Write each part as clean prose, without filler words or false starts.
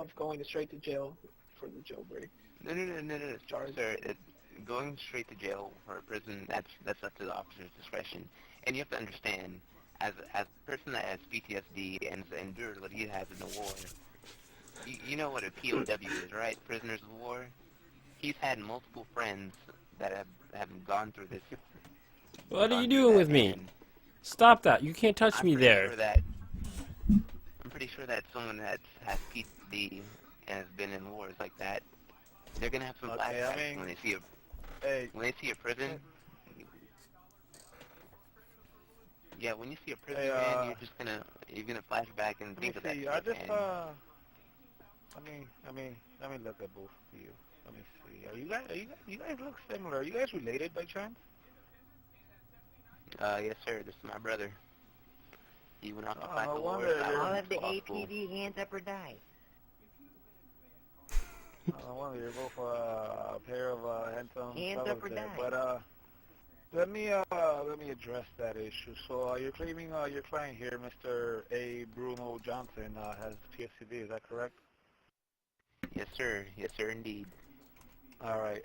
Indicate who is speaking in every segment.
Speaker 1: of going straight to jail for the jailbreak.
Speaker 2: No, sir. Going straight to jail or prison, that's up to the officer's discretion. And you have to understand, as a person that has PTSD and has endured what he has in the war, you know what a POW is, right? Prisoners of war. He's had multiple friends that have gone through this.
Speaker 3: What are you doing with me? Stop that! You can't touch me there.
Speaker 2: I'm pretty sure that someone that has PTSD and has been in wars like that, they're gonna have some flashbacks when they see a prison. Yeah, when you see a prison man, you're gonna flash back and think of that.
Speaker 4: Let me look at both of you. Let me see. You guys look similar. Are you guys related by chance?
Speaker 2: Yes, sir. This is my brother. He went off to fight the war.
Speaker 5: All of the APD hands up or die.
Speaker 4: I wonder you're both a pair of handsome
Speaker 5: Hands
Speaker 4: fellas
Speaker 5: up or
Speaker 4: there.
Speaker 5: die.
Speaker 4: But let me address that issue. So you're claiming your client here, Mr. A. Bruno Johnson, has PTSD. Is that correct?
Speaker 2: Yes, sir. Yes, sir, indeed.
Speaker 4: All right.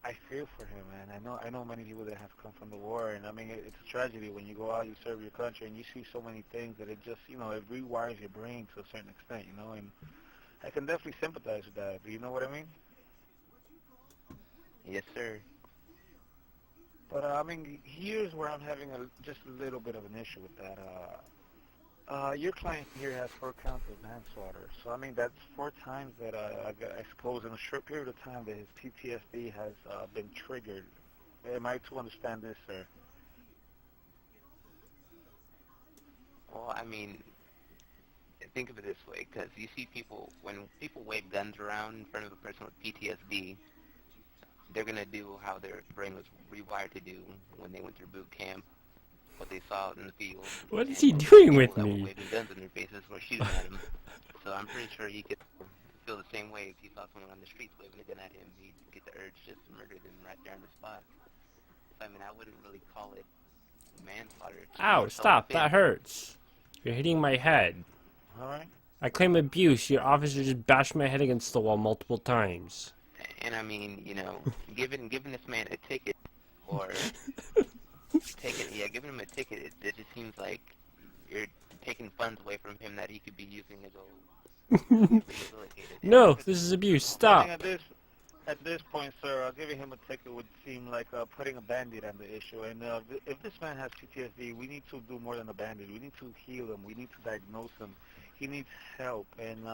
Speaker 4: I feel for him, man. I know many people that have come from the war, and it's a tragedy when you go out, you serve your country, and you see so many things that it just, it rewires your brain to a certain extent, and I can definitely sympathize with that. Do you know what I mean?
Speaker 2: Yes, sir.
Speaker 4: But here's where I'm having just a little bit of an issue with that. Your client here has 4 counts of manslaughter. So, that's 4 times that I suppose in a short period of time that his PTSD has been triggered. Am I to understand this, sir?
Speaker 2: Well, think of it this way, because you see when people wave guns around in front of a person with PTSD, they're going to do how their brain was rewired to do when they went through boot camp. What they saw out in the field.
Speaker 3: What is he doing with me?
Speaker 2: Waving guns in their faces or shooting at him. So I'm pretty sure he could feel the same way if he saw someone on the streets waving a gun at him. He'd get the urge just to murder them right there on the spot. So I wouldn't really call it manslaughter.
Speaker 3: Ow! Stop! That hurts. You're hitting my head.
Speaker 4: All right.
Speaker 3: I claim abuse. Your officer just bashed my head against the wall multiple times.
Speaker 2: And giving this man a ticket or giving him a ticket, it just seems like you're taking funds away from him that he could be using to go
Speaker 3: No, this is abuse. Stop.
Speaker 4: At this point, sir, giving him a ticket would seem like putting a Band-Aid on the issue. And if this man has PTSD, we need to do more than a Band-Aid. We need to heal him. We need to diagnose him. He needs help. And,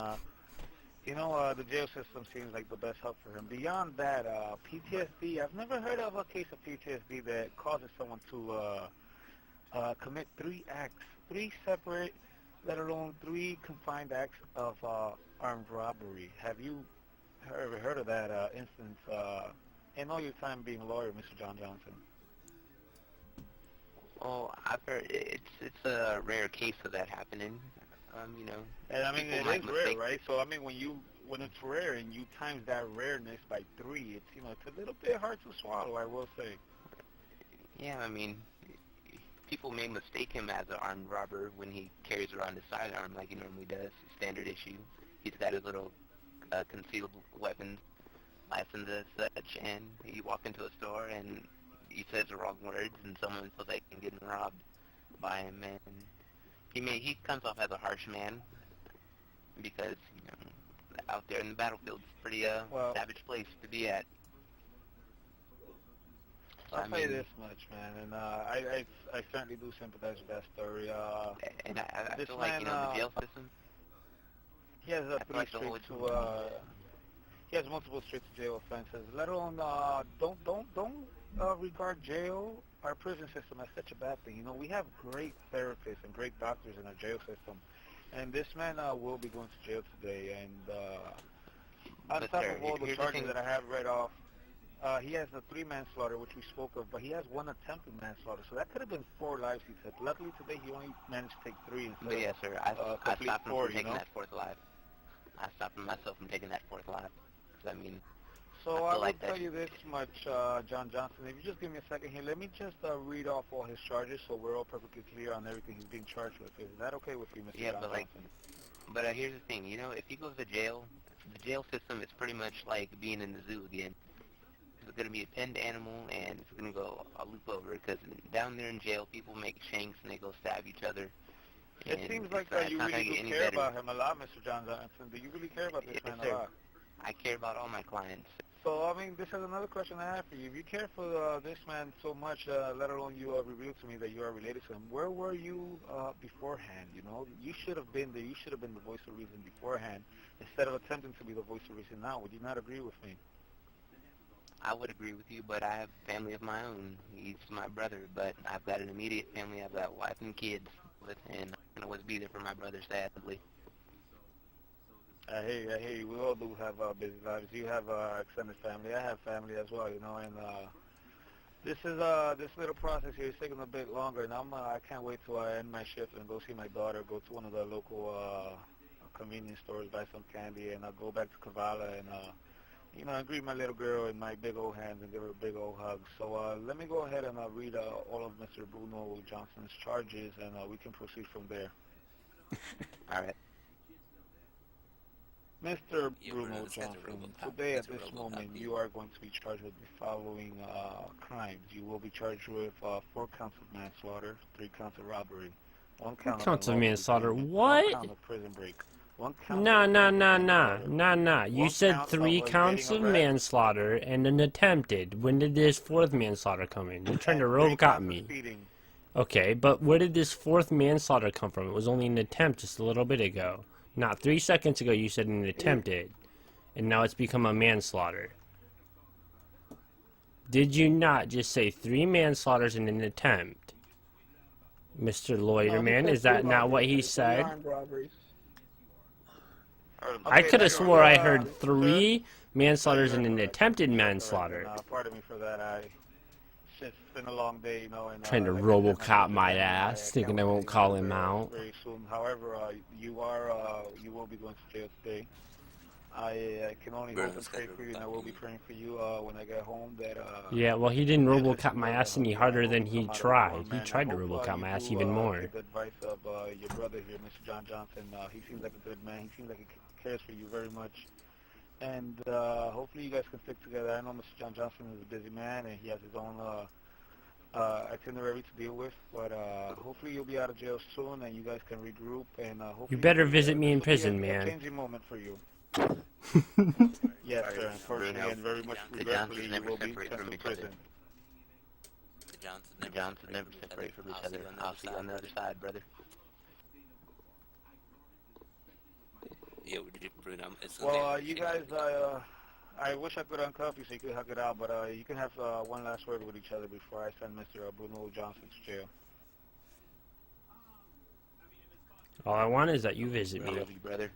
Speaker 4: the jail system seems like the best help for him. Beyond that, PTSD, I've never heard of a case of PTSD that causes someone to commit 3 acts, 3 separate, let alone 3 confined acts of armed robbery. Have you ever heard of that instance in all your time being a lawyer, Mr. John Johnson?
Speaker 2: Oh, I've heard it's a rare case of that happening.
Speaker 4: And it is rare, right? So when it's rare and you times that rareness by 3, it's a little bit hard to swallow, I will say.
Speaker 2: Yeah, people may mistake him as an armed robber when he carries around his sidearm like he normally does. Standard issue. He's got his little concealable weapons license as such, and you walk into a store and he says the wrong words, and someone feels like he's getting robbed by him, and he comes off as a harsh man because out there in the battlefield it's a pretty savage place to be at.
Speaker 4: I'll tell you this much, man, and I certainly do sympathize with that story.
Speaker 2: And I feel like the jail system.
Speaker 4: He has he has multiple straight to jail offenses. Let alone don't regard jail, our prison system, as such a bad thing. We have great therapists and great doctors in our jail system, and this man will be going to jail today. And on top of all the charges that I have read off, he has a 3 manslaughter, which we spoke of, but he has 1 attempted manslaughter. So that could have been 4 lives he took. Luckily today he only managed to take 3 instead
Speaker 2: but yes, sir, I stopped him
Speaker 4: 4,
Speaker 2: from taking that 4th life. I stopped myself from taking that 4th life.
Speaker 4: So I will tell you this much, John Johnson. If you just give me a second here, let me just read off all his charges so we're all perfectly clear on everything he's being charged with. Is that okay with you, Mr. John Johnson?
Speaker 2: But here's the thing, you know, if he goes to jail, the jail system is pretty much like being in the zoo again. It's going to be a penned animal, and it's going to go a loop over, because down there in jail, people make shanks and they go stab each other.
Speaker 4: It seems like you really do care about him a lot, Mr. John Johnson. Do you really care about this man a lot?
Speaker 2: I care about all my clients.
Speaker 4: So, I mean, this is another question I have for you. If you care for this man so much, let alone you revealed to me that you are related to him, where were you beforehand, you know? You should have been there. You should have been the voice of reason beforehand instead of attempting to be the voice of reason now. Would you not agree with me?
Speaker 2: I would agree with you, but I have family of my own. He's my brother, but I've got an immediate family. I've got wife and kids with, and I'm going to always be there for my brother, sadly.
Speaker 4: I hear you. We all do have busy lives. You have extended family. I have family as well, you know, and this little process here is taking a bit longer, and I can't wait till I end my shift and go see my daughter, go to one of the local convenience stores, buy some candy, and I'll go back to Cavala and, you know, and greet my little girl in my big old hands and give her a big old hug. So let me go ahead and read all of Mr. Bruno Johnson's charges, and we can proceed from there.
Speaker 2: All right.
Speaker 4: Mr. Bruno Johnson, today at this moment you are going to be charged with the following crimes. You will be charged with 4 counts of manslaughter, 3 counts of robbery, 1 count
Speaker 3: of manslaughter. What?
Speaker 4: 1 count of prison break. 1 count
Speaker 3: Nah. You said 3 counts of manslaughter and an attempted. When did this 4th manslaughter come in? You're trying to robocop me. Okay, but where did this 4th manslaughter come from? It was only an attempt just a little bit ago. Not 3 seconds ago you said an attempted, and now it's become a manslaughter. Did you not just say 3 manslaughters and an attempt? Mr. Lawyer Man, is that not what he said? I could have swore I heard 3 manslaughters and an attempted manslaughter.
Speaker 4: Pardon me for that. It's been a long day, you know. And,
Speaker 3: trying to robocop my ass, thinking I won't call him out.
Speaker 4: Very soon. However, you will be going to jail today. I can only hope and pray for you, and I will be praying for you when I get home. That
Speaker 3: yeah, well, he didn't robocop my ass any harder than he tried. He tried to robocop my ass even more.
Speaker 4: The advice of your brother here, Mr. John Johnson. He seems like a good man. He seems like he cares for you very much. And hopefully you guys can stick together. I know Mr. John Johnson is a busy man, and he has his own itinerary to deal with. But hopefully you'll be out of jail soon, and you guys can regroup. And hopefully
Speaker 3: you better visit me in prison, man.
Speaker 4: A changing moment for you. Yes, sir. Unfortunately, and very much regretfully, you will be sent to prison.
Speaker 2: The Johnsons never separate from each other. I'll see you on the other side, brother.
Speaker 6: Yeah, Bruno.
Speaker 4: Well, you guys, I wish I could uncuff you so you could hug it out, but you can have one last word with each other before I send Mr. Bruno Johnson to jail.
Speaker 3: All I want is that you visit me.
Speaker 2: I love you, brother.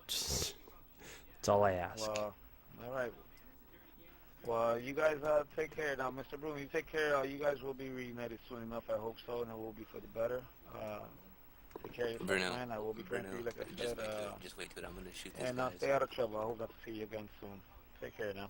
Speaker 3: That's all I ask.
Speaker 4: Well, all right. Well, you guys take care. Now, Mr. Bruno, you take care. You guys will be reunited soon enough. I hope so, and it will be for the better. Take care of yourself,
Speaker 6: Bruno,
Speaker 4: man. I will be praying for you, like I said.
Speaker 6: Just wait till I'm going to shoot this
Speaker 4: and
Speaker 6: guy.
Speaker 4: stay out of trouble. I hope not to see you again soon. Take care now.